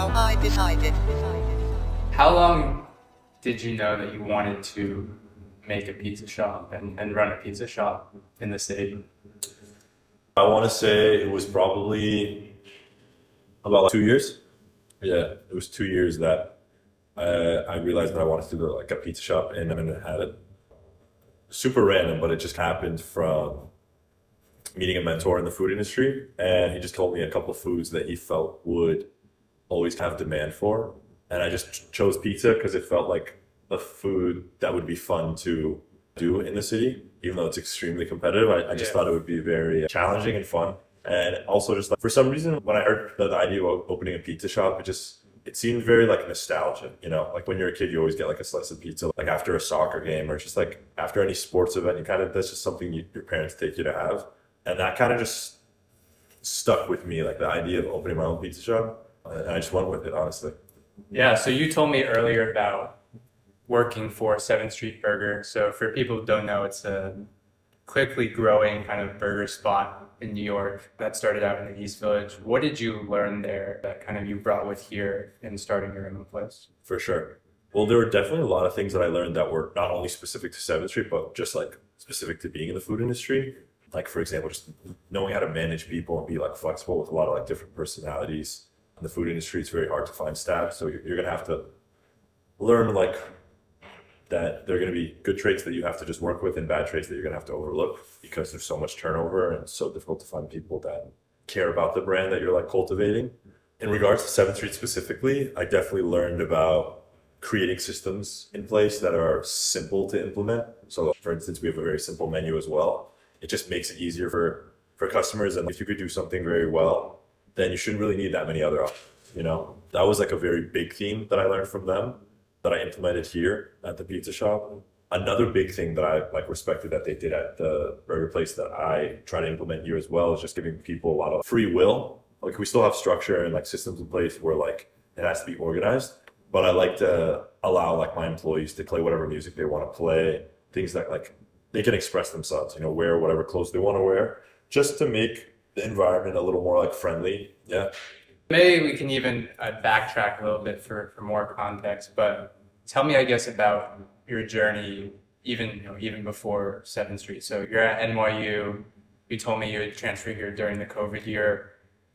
how I decided. How long did you know that you wanted to make a pizza shop and run a pizza shop in the city? I want to say it was probably about 2 years. Yeah, it was 2 years that I realized that I wanted to do like a pizza shop, and I had it super random, but it just happened from meeting a mentor in the food industry, and he just told me a couple of foods that he felt would always have demand for, and I just chose pizza because it felt like a food that would be fun to do in the city, even though it's extremely competitive. I just thought it would be very challenging and fun. And also just like, for some reason, when I heard the idea of opening a pizza shop, it seemed very like nostalgic, like when you're a kid, you always get like a slice of pizza, like after a soccer game or just like after any sports event, that's just something your parents take you to have. And that kind of just stuck with me, like the idea of opening my own pizza shop. And I just went with it, honestly. Yeah, so you told me earlier about working for 7th Street Burger. So for people who don't know, it's a quickly growing kind of burger spot in New York that started out in the East Village. What did you learn there that kind of you brought with here in starting your own place? For sure. Well, there were definitely a lot of things that I learned that were not only specific to 7th Street, but just like specific to being in the food industry. Like, for example, just knowing how to manage people and be like flexible with a lot of like different personalities. In the food industry, it's very hard to find staff. So you're going to have to learn like that there are going to be good traits that you have to just work with and bad traits that you're going to have to overlook because there's so much turnover and it's so difficult to find people that care about the brand that you're like cultivating. In regards to 7th Street specifically, I definitely learned about creating systems in place that are simple to implement. So for instance, we have a very simple menu as well. It just makes it easier for customers. And if you could do something very well, then you shouldn't really need that many other options. That was like a very big theme that I learned from them that I implemented here at the pizza shop. Another big thing that I like respected that they did at the burger place that I try to implement here as well is just giving people a lot of free will. Like we still have structure and like systems in place where like it has to be organized, but I like to allow like my employees to play whatever music they want to play, things that like they can express themselves, wear whatever clothes they want to wear, just to make the environment a little more like friendly. Yeah. Maybe we can even backtrack a little bit for more context, but tell me, I guess, about your journey, even before 7th Street. So you're at NYU. You told me you had transferred here during the COVID year.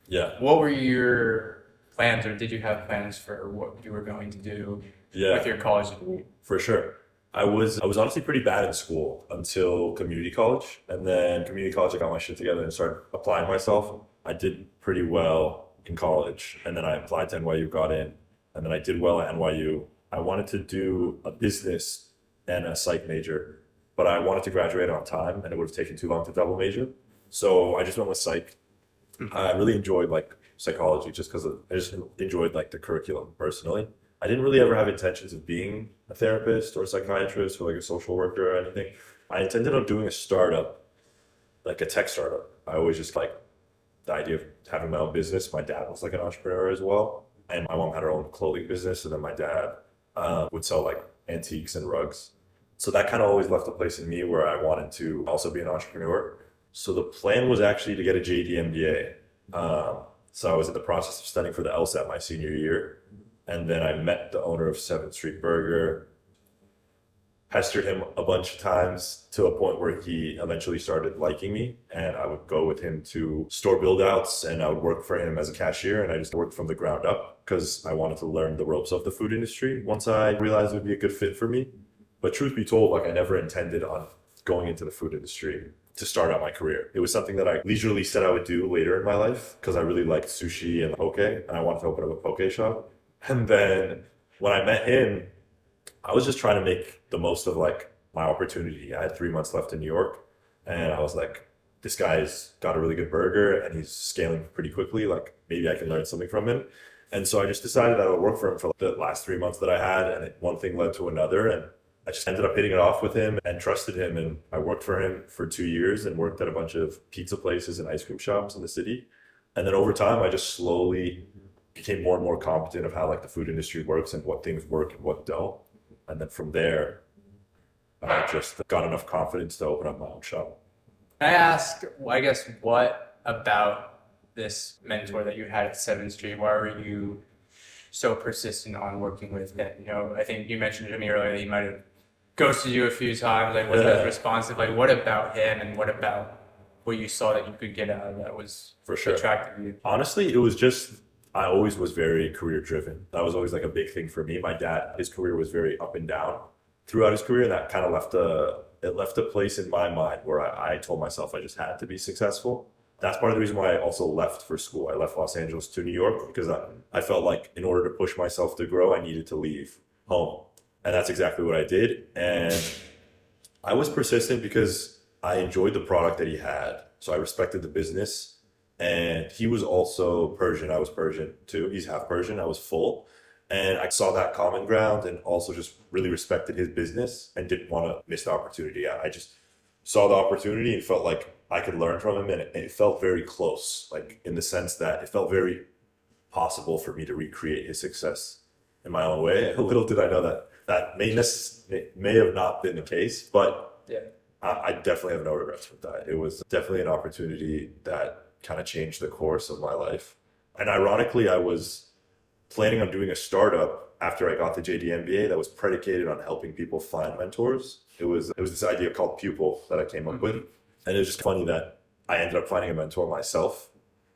Yeah. What were your plans, or did you have plans for what you were going to do with your college degree? For sure. I was honestly pretty bad in school until community college. And then community college, I got my shit together and started applying myself. I did pretty well in college. And then I applied to NYU, got in. And then I did well at NYU. I wanted to do a business and a psych major, but I wanted to graduate on time and it would have taken too long to double major. So I just went with psych. I really enjoyed like psychology just because I just enjoyed like the curriculum personally. I didn't really ever have intentions of being a therapist or a psychiatrist or like a social worker or anything. I intended on doing a startup, like a tech startup. I always just like the idea of having my own business. My dad was like an entrepreneur as well. And my mom had her own clothing business. And then my dad would sell like antiques and rugs. So that kind of always left a place in me where I wanted to also be an entrepreneur. So the plan was actually to get a JD MBA. So I was in the process of studying for the LSAT my senior year. And then I met the owner of 7th Street Burger, pestered him a bunch of times to a point where he eventually started liking me. And I would go with him to store build outs and I would work for him as a cashier. And I just worked from the ground up because I wanted to learn the ropes of the food industry once I realized it would be a good fit for me. But truth be told, like I never intended on going into the food industry to start out my career. It was something that I leisurely said I would do later in my life because I really liked sushi and poke and I wanted to open up a poke shop. And then when I met him, I was just trying to make the most of like my opportunity. I had 3 months left in New York and I was like, this guy's got a really good burger and he's scaling pretty quickly. Like maybe I can learn something from him. And so I just decided I would work for him for the last 3 months that I had. And one thing led to another. And I just ended up hitting it off with him and trusted him. And I worked for him for 2 years and worked at a bunch of pizza places and ice cream shops in the city. And then over time, I just slowly became more and more competent of how like the food industry works and what things work and what don't. And then from there, I just got enough confidence to open up my own shop. I ask, I guess, what about this mentor that you had at 7th Street? Why were you so persistent on working with him? You know, I think you mentioned to me earlier that he might have ghosted you a few times, like wasn't as responsive. Like, what about him, and what about what you saw that you could get out of that was For sure. attractive to you? Honestly, it was just, I always was very career driven. That was always like a big thing for me. My dad, his career was very up and down throughout his career. And that kind of left a place in my mind where I told myself I just had to be successful. That's part of the reason why I also left for school. I left Los Angeles to New York because I felt like in order to push myself to grow, I needed to leave home. And that's exactly what I did. And I was persistent because I enjoyed the product that he had. So I respected the business. And he was also Persian. I was Persian too. He's half Persian. I was full. And I saw that common ground and also just really respected his business and didn't want to miss the opportunity. I just saw the opportunity and felt like I could learn from him. And it felt very close, like in the sense that it felt very possible for me to recreate his success in my own way. Little did I know that may have not been the case, but Yeah. I definitely have no regrets with that. It was definitely an opportunity that kind of changed the course of my life. And ironically, I was planning on doing a startup after I got the JD MBA that was predicated on helping people find mentors. It was this idea called Pupil that I came up with. And it was just funny that I ended up finding a mentor myself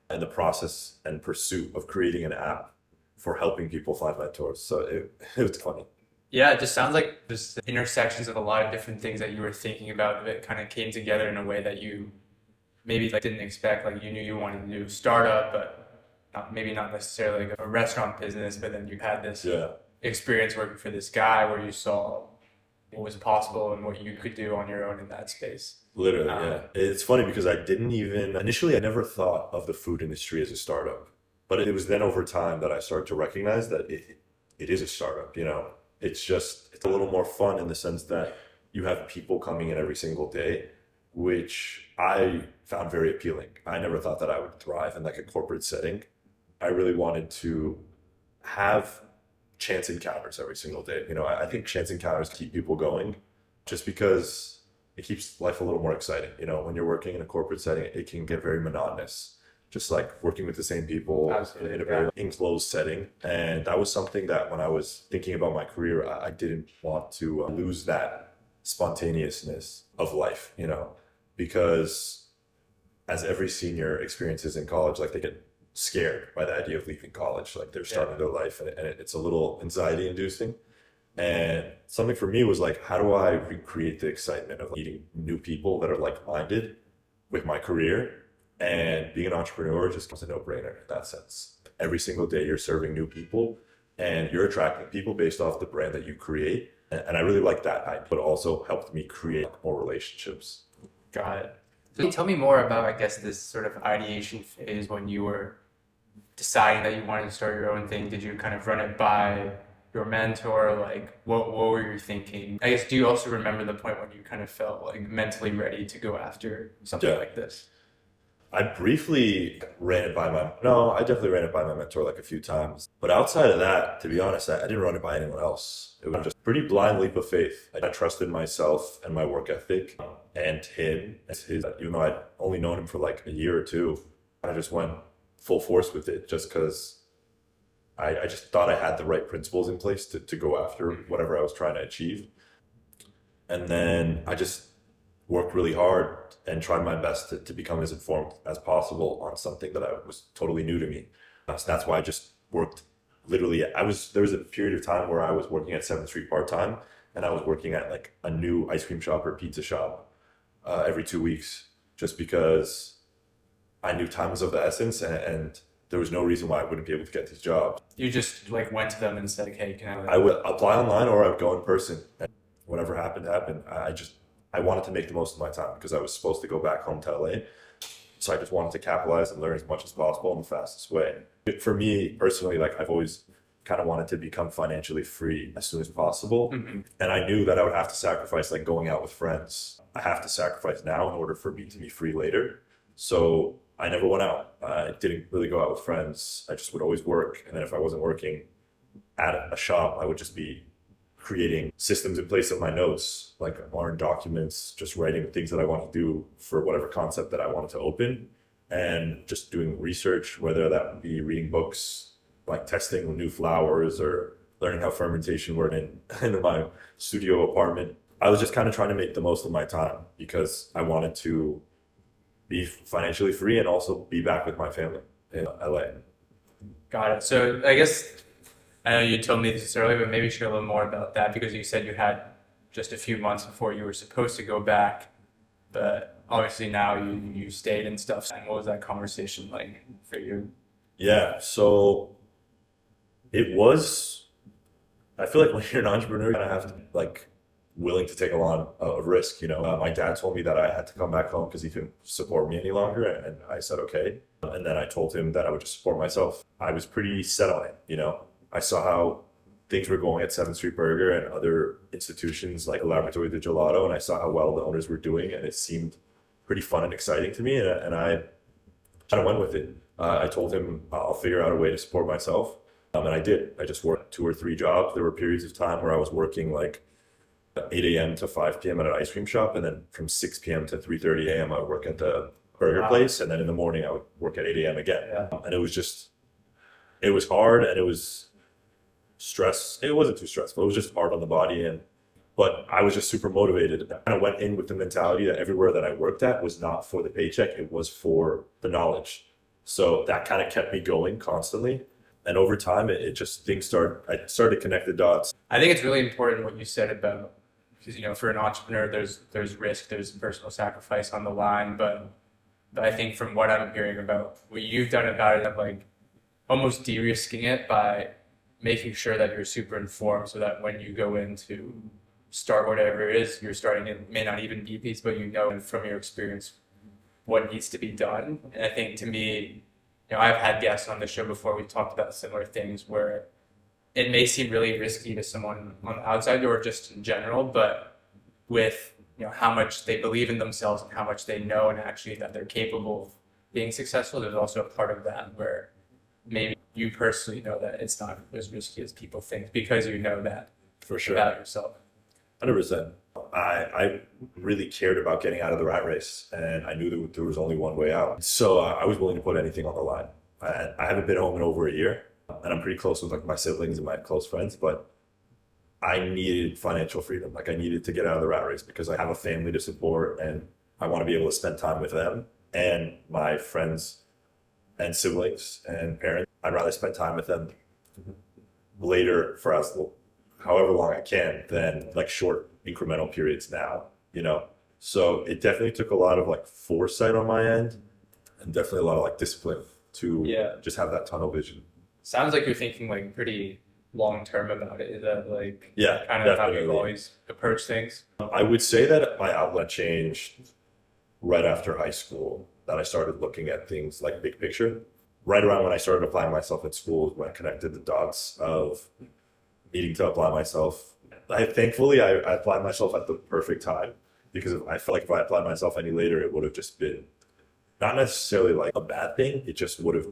in the process and pursuit of creating an app for helping people find mentors. So it was funny. Yeah, it just sounds like just the intersections of a lot of different things that you were thinking about that kind of came together in a way that you maybe like didn't expect. Like you knew you wanted to do startup, but maybe not necessarily like a restaurant business, but then you had this experience working for this guy where you saw what was possible and what you could do on your own in that space. Literally, yeah. It's funny because initially I never thought of the food industry as a startup, but it was then over time that I started to recognize that it is a startup, you know. It's a little more fun in the sense that you have people coming in every single day, which I found very appealing. I never thought that I would thrive in like a corporate setting. I really wanted to have chance encounters every single day. You know, I think chance encounters keep people going just because it keeps life a little more exciting. You know, when you're working in a corporate setting, it can get very monotonous, just like working with the same people in a very enclosed setting. And that was something that when I was thinking about my career, I didn't want to lose that spontaneousness of life, you know, because as every senior experiences in college, like they get scared by the idea of leaving college. Like they're starting their life and it's a little anxiety inducing. And something for me was like, how do I recreate the excitement of meeting new people that are like-minded with my career? And being an entrepreneur just was a no-brainer in that sense. Every single day you're serving new people and you're attracting people based off the brand that you create. And I really like that idea, but also helped me create more relationships. Got it. So tell me more about, I guess, this sort of ideation phase when you were deciding that you wanted to start your own thing. Did you kind of run it by your mentor? Like, what were you thinking? I guess, do you also remember the point when you kind of felt like mentally ready to go after something like this? I briefly ran it by I definitely ran it by my mentor like a few times. But outside of that, to be honest, I didn't run it by anyone else. It was just a pretty blind leap of faith. I trusted myself and my work ethic and him. Even though I'd only known him for like a year or two, I just went full force with it just because I just thought I had the right principles in place to go after whatever I was trying to achieve. And then I just worked really hard and tried my best to become as informed as possible on something that was totally new to me. So that's why I just worked literally. There was a period of time where I was working at 7th Street part-time and I was working at like a new ice cream shop or pizza shop every 2 weeks just because I knew time was of the essence and there was no reason why I wouldn't be able to get these jobs. You just like went to them and said, "Hey, can I?" I would apply online or I would go in person. And whatever happened. I wanted to make the most of my time because I was supposed to go back home to LA. So I just wanted to capitalize and learn as much as possible in the fastest way. For me personally, like I've always kind of wanted to become financially free as soon as possible. Mm-hmm. And I knew that I would have to sacrifice like going out with friends. I have to sacrifice now in order for me to be free later. So I never went out. I didn't really go out with friends. I just would always work. And then if I wasn't working at a shop, I would just be creating systems in place of my notes, like on documents, just writing things that I want to do for whatever concept that I wanted to open, and just doing research, whether that would be reading books, like testing new flours or learning how fermentation worked in my studio apartment. I was just kind of trying to make the most of my time because I wanted to be financially free and also be back with my family in LA. Got it. So I guess I know you told me this earlier, but maybe share a little more about that because you said you had just a few months before you were supposed to go back, but obviously now you stayed and stuff. And what was that conversation like for you? Yeah, so it was, I feel like when you're an entrepreneur, you kind of have to like willing to take a risk, you know. My dad told me that I had to come back home because he couldn't support me any longer, and I said okay. And then I told him that I would just support myself. I was pretty set on it, you know. I saw how things were going at 7th Street Burger and other institutions like Laboratory de Gelato, and I saw how well the owners were doing, and it seemed pretty fun and exciting to me, and I kind of went with it. I told him I'll figure out a way to support myself, and I did. I just worked 2 or 3 jobs. There were periods of time where I was working like 8 a.m. to 5 p.m. at an ice cream shop, and then from 6 p.m. to 3:30 a.m. I would work at the burger place, and then in the morning I would work at 8 a.m. again. Yeah. And it was hard, and it was stress. It wasn't too stressful. It was just hard on the body, but I was just super motivated. I kind of went in with the mentality that everywhere that I worked at was not for the paycheck, it was for the knowledge. So that kind of kept me going constantly. And over time, I started to connect the dots. I think it's really important what you said about, because you know, for an entrepreneur, there's risk, there's personal sacrifice on the line, but I think from what I'm hearing about what you've done about it, like almost de-risking it by making sure that you're super informed, so that when you go in to start whatever it is you're starting, it may not even be these, but you know from your experience what needs to be done. And I think to me, you know, I've had guests on the show before. We've talked about similar things where it may seem really risky to someone on the outside or just in general, but with, you know, how much they believe in themselves and how much they know and actually that they're capable of being successful, there's also a part of that where maybe you personally know that it's not as risky as people think because you know that For sure. about yourself. 100%. I really cared about getting out of the rat race, and I knew that there was only one way out. So I was willing to put anything on the line. I haven't been home in over a year, and I'm pretty close with like my siblings and my close friends, but I needed financial freedom. Like I needed to get out of the rat race because I have a family to support, and I want to be able to spend time with them and my friends and siblings and parents. I'd rather spend time with them later for however long I can than like short incremental periods now, you know? So it definitely took a lot of like foresight on my end and definitely a lot of like discipline to just have that tunnel vision. Sounds like you're thinking like pretty long term about it. Is that like Yeah, kind of how definitely. you've always approached things? I would say that my outlet changed right after high school, that I started looking at things like big picture. Right around when I started applying myself at school, when I connected the dots of needing to apply myself. Thankfully, I applied myself at the perfect time, because I felt like if I applied myself any later, it would have just been not necessarily like a bad thing. It just would have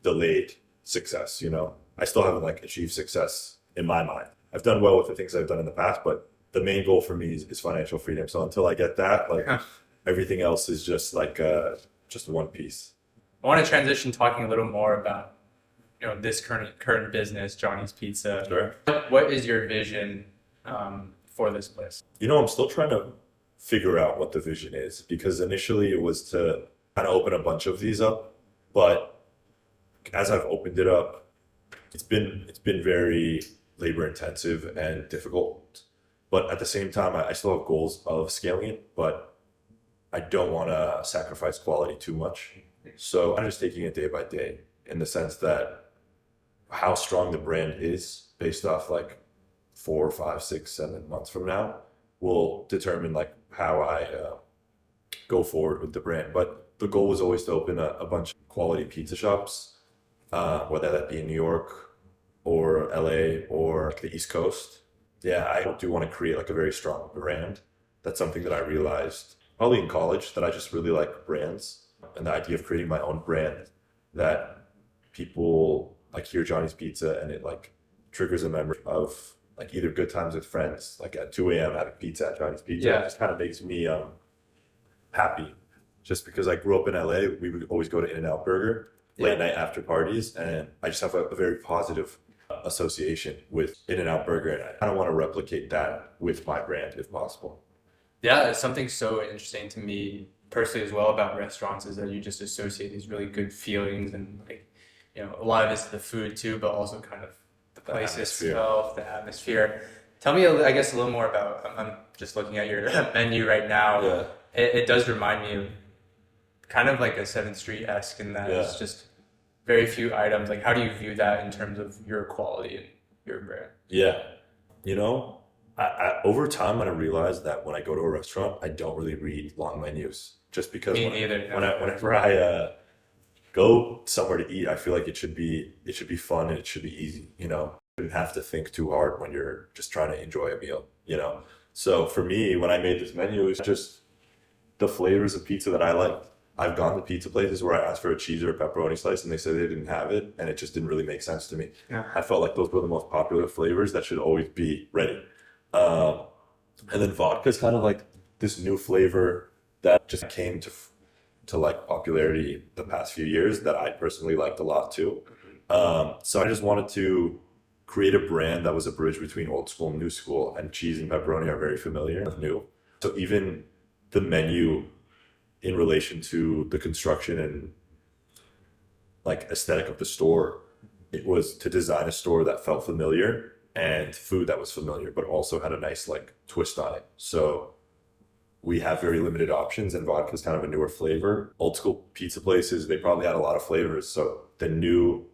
delayed success, you know? I still haven't like achieved success in my mind. I've done well with the things I've done in the past, but the main goal for me is financial freedom. So until I get that, like everything else is just like just one piece. I want to transition talking a little more about, you know, this current business, Jonny's Pizza. Sure. What is your vision for this place? You know, I'm still trying to figure out what the vision is, because initially it was to kind of open a bunch of these up, but as I've opened it up, it's been very labor intensive and difficult. But at the same time, I still have goals of scaling it, but I don't want to sacrifice quality too much. So I'm just taking it day by day, in the sense that how strong the brand is based off like 4, 5, 6, 7 months from now will determine like how I go forward with the brand. But the goal was always to open a bunch of quality pizza shops, whether that be in New York or LA or like the East Coast. Yeah, I do want to create like a very strong brand. That's something that I realized probably in college, that I just really like brands, and the idea of creating my own brand that people like hear Jonny's Pizza and it like triggers a memory of like either good times with friends, like at 2 a.m. having pizza at Jonny's Pizza. Yeah. It just kind of makes me happy. Just because I grew up in LA, we would always go to In-N-Out Burger, late night after parties, and I just have a very positive association with In-N-Out Burger, and I kind of want to replicate that with my brand if possible. Yeah, it's something so interesting to me personally as well about restaurants is that you just associate these really good feelings and like, a lot of it's the food too, but also kind of the place itself, the atmosphere. Tell me, I guess, a little more about, I'm just looking at your menu right now. Yeah. It does remind me of kind of like a 7th Street-esque in that it's just very few items. Like, how do you view that in terms of your quality and your brand? Yeah. I over time, I realized that when I go to a restaurant, I don't really read long menus just because Me neither. whenever I go somewhere to eat, I feel like it should be fun and it should be easy, You shouldn't have to think too hard when you're just trying to enjoy a meal, So for me, when I made this menu, it was just the flavors of pizza that I liked. I've gone to pizza places where I asked for a cheese or a pepperoni slice and they said they didn't have it, and it just didn't really make sense to me. Yeah. I felt like those were the most popular flavors that should always be ready. And then vodka is kind of like this new flavor that just came to like popularity the past few years that I personally liked a lot too. So I just wanted to create a brand that was a bridge between old school and new school, and cheese and pepperoni are very familiar with new. So even the menu in relation to the construction and like aesthetic of the store, it was to design a store that felt familiar and food that was familiar, but also had a nice like twist on it. So we have very limited options, and vodka is kind of a newer flavor. Old school pizza places, they probably had a lot of flavors. So the new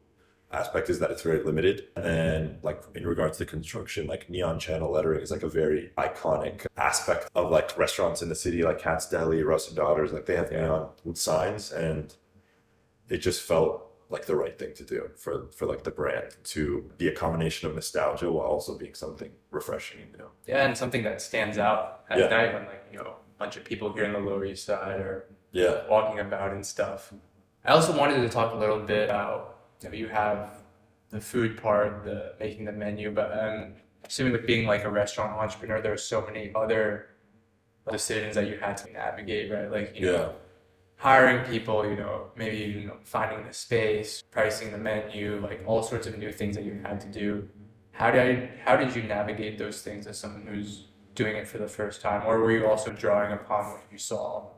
aspect is that it's very limited. And like in regards to construction, like neon channel lettering is like a very iconic aspect of like restaurants in the city, like Katz Deli, Russ and Daughters, like they have neon signs, and it just felt like the right thing to do for like the brand to be a combination of nostalgia while also being something refreshing, Yeah, and something that stands out at night when like, a bunch of people here in the Lower East Side are walking about and stuff. I also wanted to talk a little bit about, you have the food part, the making the menu, but assuming with being like a restaurant entrepreneur, there are so many other decisions that you had to navigate, right? Like, hiring people, maybe finding the space, pricing the menu, like all sorts of new things that you had to do. How did you navigate those things as someone who's doing it for the first time, or were you also drawing upon what you saw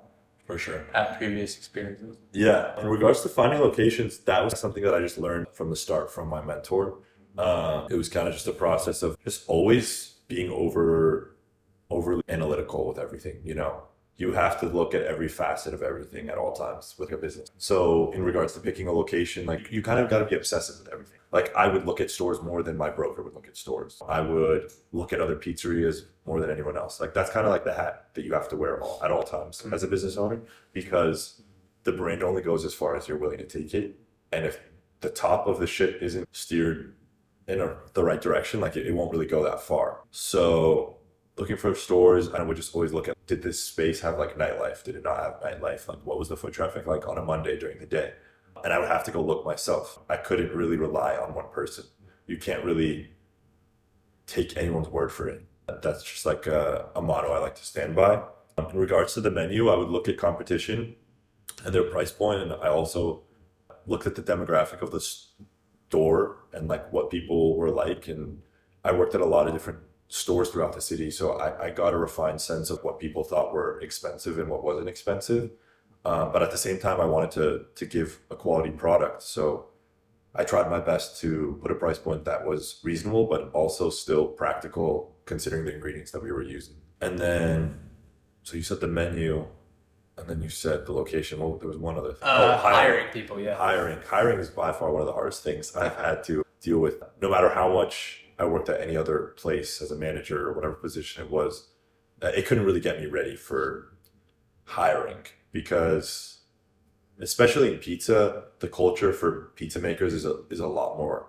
For sure. at previous experiences? Yeah. In regards to finding locations, that was something that I just learned from the start from my mentor. It was kind of just a process of just always being overly analytical with everything, You have to look at every facet of everything at all times with a business. So in regards to picking a location, like you kind of got to be obsessive with everything. Like I would look at stores more than my broker would look at stores. I would look at other pizzerias more than anyone else. Like that's kind of like the hat that you have to wear at all times as a business owner, because the brand only goes as far as you're willing to take it. And if the top of the ship isn't steered in the right direction, like it won't really go that far. So looking for stores, I would just always look at, did this space have like nightlife? Did it not have nightlife? Like what was the foot traffic like on a Monday during the day? And I would have to go look myself. I couldn't really rely on one person. You can't really take anyone's word for it. That's just like a motto I like to stand by. In regards to the menu, I would look at competition and their price point, and I also looked at the demographic of the store and like what people were like. And I worked at a lot of different stores throughout the city, so I got a refined sense of what people thought were expensive and what wasn't expensive. But at the same time, I wanted to give a quality product. So I tried my best to put a price point that was reasonable, but also still practical considering the ingredients that we were using. And then, so you said the menu, and then you said the location. Well, there was one other thing. Hiring people, yeah. Hiring is by far one of the hardest things I've had to deal with. No matter how much I worked at any other place as a manager or whatever position it was, it couldn't really get me ready for hiring, because especially in pizza, the culture for pizza makers is a lot more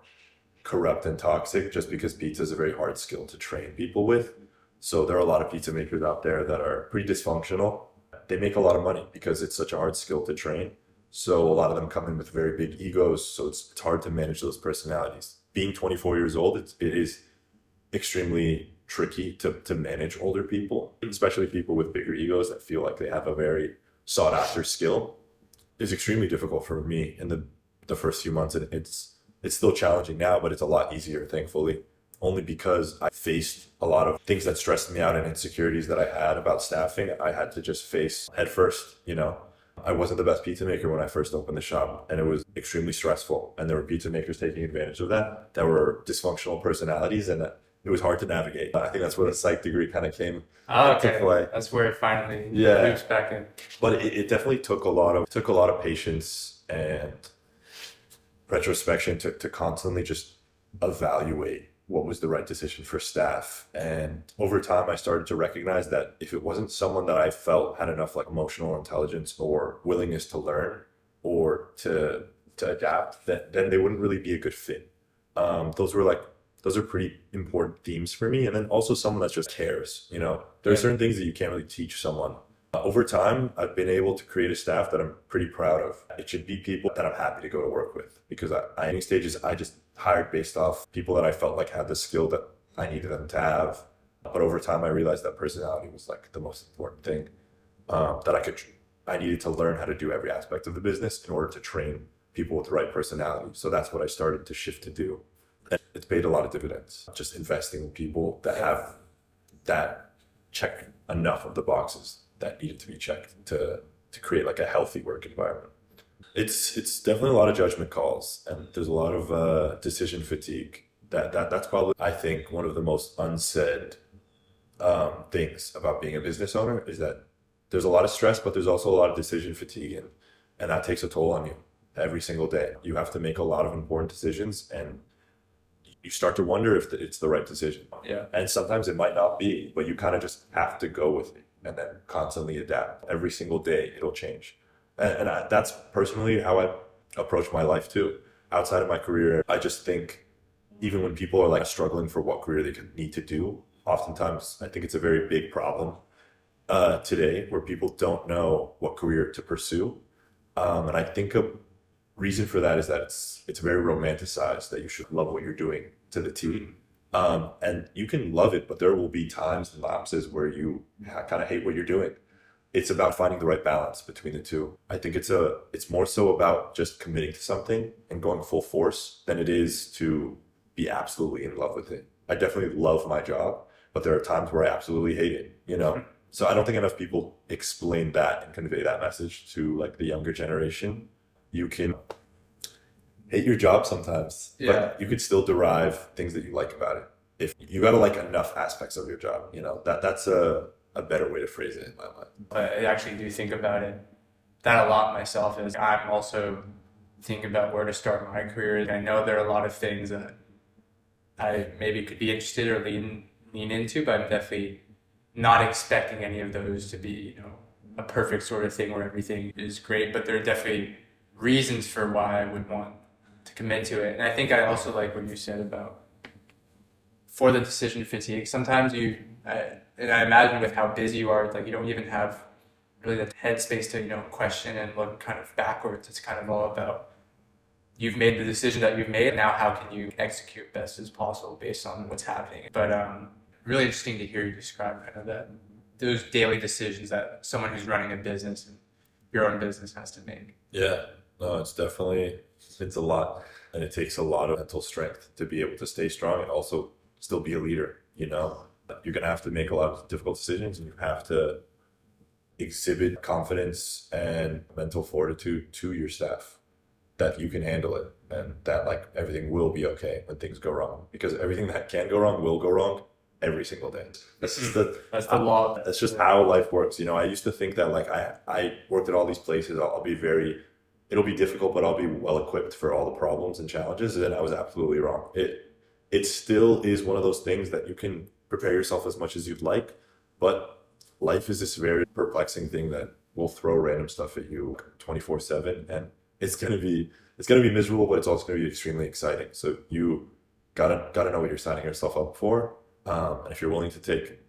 corrupt and toxic, just because pizza is a very hard skill to train people with. So there are a lot of pizza makers out there that are pretty dysfunctional. They make a lot of money because it's such a hard skill to train. So a lot of them come in with very big egos. So it's hard to manage those personalities. Being 24 years old, it is extremely tricky to manage older people, especially people with bigger egos that feel like they have a very sought after skill. It's extremely difficult for me. And the first few months, and it's still challenging now, but it's a lot easier, thankfully. Only because I faced a lot of things that stressed me out and insecurities that I had about staffing. I had to just face head first, you know. I wasn't the best pizza maker when I first opened the shop, and it was extremely stressful. And there were pizza makers taking advantage of that. There were dysfunctional personalities, and it was hard to navigate. I think that's where the psych degree kind of came to play. That's where it finally Yeah. loops back in. But it definitely took a lot of patience and retrospection to constantly just evaluate what was the right decision for staff. And over time, I started to recognize that if it wasn't someone that I felt had enough like emotional intelligence or willingness to learn or to adapt, then they wouldn't really be a good fit. Those are pretty important themes for me. And then also someone that just cares, you know, there are certain things that you can't really teach someone. Over time, I've been able to create a staff that I'm pretty proud of. It should be people that I'm happy to go to work with, because at any stages, I just hired based off people that I felt like had the skill that I needed them to have. But over time, I realized that personality was like the most important thing, I needed to learn how to do every aspect of the business in order to train people with the right personality. So that's what I started to shift to do. And it's paid a lot of dividends, just investing in people that check enough of the boxes that needed to be checked to create like a healthy work environment. It's definitely a lot of judgment calls, and there's a lot of decision fatigue. That's probably, I think, one of the most unsaid things about being a business owner, is that there's a lot of stress, but there's also a lot of decision fatigue, and that takes a toll on you every single day. You have to make a lot of important decisions, and you start to wonder if it's the right decision. Yeah. And sometimes it might not be, but you kind of just have to go with it and then constantly adapt. Every single day, it'll change. That's personally how I approach my life too. Outside of my career, I just think even when people are like struggling for what career they need to do, oftentimes I think it's a very big problem today, where people don't know what career to pursue. And I think a reason for that is that it's very romanticized, that you should love what you're doing to the T. And you can love it, but there will be times and lapses where you kind of hate what you're doing. It's about finding the right balance between the two. I think it's more so about just committing to something and going full force than it is to be absolutely in love with it. I definitely love my job, but there are times where I absolutely hate it, you know? So I don't think enough people explain that and convey that message to like the younger generation. You can hate your job sometimes, but you could still derive things that you like about it. If you gotta like enough aspects of your job, you know, that's a better way to phrase it in my mind. I actually do think about it that a lot myself, is I'm also thinking about where to start my career. I know there are a lot of things that I maybe could be interested or lean into, but I'm definitely not expecting any of those to be, you know, a perfect sort of thing where everything is great, but there are definitely reasons for why I would want to commit to it. And I think I also like what you said about for the decision fatigue. Sometimes and I imagine with how busy you are, like you don't even have really the headspace to, you know, question and look kind of backwards. It's kind of all about, you've made the decision that you've made. Now, how can you execute best as possible based on what's happening? But really interesting to hear you describe kind of those daily decisions that someone who's running a business and your own business has to make. Yeah, no, it's a lot, and it takes a lot of mental strength to be able to stay strong and also still be a leader, you know? You're going to have to make a lot of difficult decisions, and you have to exhibit confidence and mental fortitude to your staff that you can handle it, and that like everything will be okay when things go wrong, because everything that can go wrong will go wrong every single day. That's the law. That's just how life works. You know, I used to think that like I worked at all these places, it'll be difficult, but I'll be well equipped for all the problems and challenges. And I was absolutely wrong. It still is one of those things that you can prepare yourself as much as you'd like, but life is this very perplexing thing that will throw random stuff at you 24/7, and it's gonna be miserable, but it's also gonna be extremely exciting. So you gotta know what you're signing yourself up for, and if you're willing to take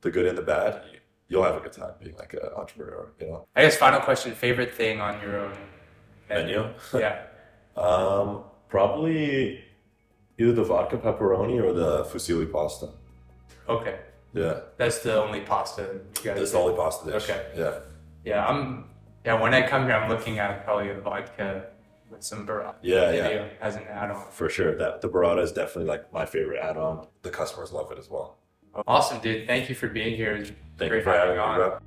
the good and the bad, you'll have a good time being like an entrepreneur. You know. I guess final question: favorite thing on your own Menu? Yeah. Probably either the vodka pepperoni or the fusilli pasta. Okay. Yeah. That's the only pasta you guys That's the only pasta dish. Okay. Yeah. Yeah, when I come here, I'm looking at probably a vodka with some burrata Yeah, video as an add-on. for sure. That the burrata is definitely like my favorite add-on. The customers love it as well. Awesome, dude. Thank you for being here. It was Thank great you for having me, on. bro.